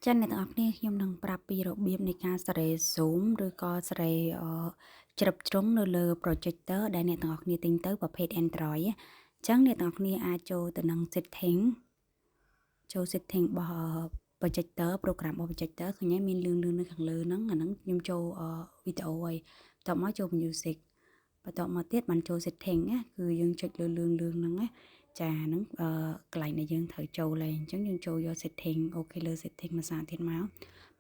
ចាអ្នកទាំងអស់គ្នាខ្ញុំនឹងប្រាប់ពីរបៀបនៃការសេរី Zoom ឬក៏សេរីជ្រាបជ្រុងនៅលើ projector ដែលអ្នកទាំងអស់គ្នាទិញទៅប្រភេទ Android អញ្ចឹងអ្នកទាំងអស់គ្នាអាចចូលទៅនឹង setting របស់projector program របស់ projector ឃើញហើយមានលឿងនៅខាងលើហ្នឹងអាហ្នឹងខ្ញុំចូលវីដេអូហើយបន្ទាប់មកចូល music បន្ទាប់មកទៀតបានចូល setting ណាគឺយើងចុចលើលឿងហ្នឹងណាចាហ្នឹងកន្លែងដែលយើងត្រូវចូលហើយអញ្ចឹងយើងចូលយក setting អូខេលើ setting មួយសារទៀតមក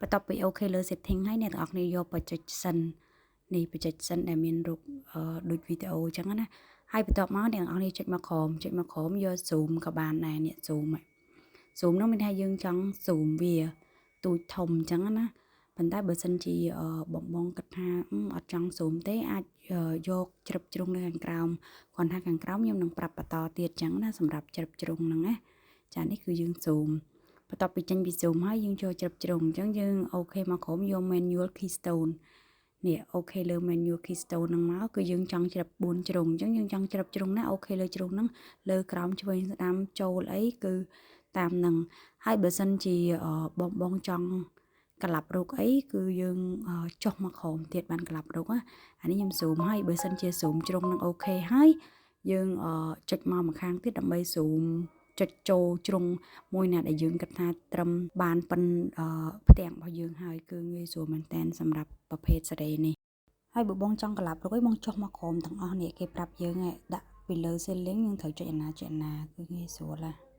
បន្ទាប់ពីអូខេលើ setting ហើយអ្នកទាំងអស់គ្នាយក projection នេះ projection ដែលមានរូបដូចវីដេអូអញ្ចឹងណាហើយបន្ទាប់មកអ្នកទាំងអស់គ្នាចុចមកក្រោមយក zoom ក៏បានដែរនេះ zoom ហ្នឹងមានថាយើងចង់ zoom វាទូចធំអញ្ចឹងណាប៉ុន្តែបើសិនជាបងគិតថាអត់ចង់ zoom ទេអាចយកជ្រឹបជ្រុងនៅខាងក្រោមគាត់ថាខាងក្រោមខ្ញុំនឹងប្រាប់បន្តទៀតអញ្ចឹងណាសម្រាប់ជ្រឹបជ្រុងហ្នឹងណាចានេះគឺយើង zoom បន្ទាប់ពីចេញពី zoom ហើយយើងចូលជ្រឹបជ្រុងអញ្ចឹងយើងអូខេមកក្រោមយក manual keystone នេះអូខេលើ menu keystone ហ្នឹងមកគឺយើងចង់ជ្រាប4ជ្រុងអញ្ចឹងយើងចង់ជ្រាបជ្រុងណាអូខេលើជ្រុងហ្នឹងលើក្រោមឆ្វេងស្ដាំចូលអីគឺតាមហ្នឹងហើយបើសិនជាបងចង់ក្លាប់រូបអីគឺយើងចុះមកក្រោមទៀតបានក្លាប់រូបណាអានេះខ្ញុំ zoom ហើយបើសិនជា zoom ជ្រុងហ្នឹងអូខេហើយយើងចុចមកម្ខាងទៀតដើម្បី zoom ចុចចូលជ្រុងមួយណាដែលយើងគិតថាត្រឹមបានប៉ុនផ្ទាំងរបស់យើងហើយគឺងាយស្រួលមែនតើសម្រាប់ប្រភេទសេរីនេះហើយបើបងចង់ក្លាប់រួចបងចុះមកក្រោមទាំងអស់នេះគេប្រាប់យើងដាក់ពីលើ ceiling យើងត្រូវចុចអាណាគឺងាយស្រួលណា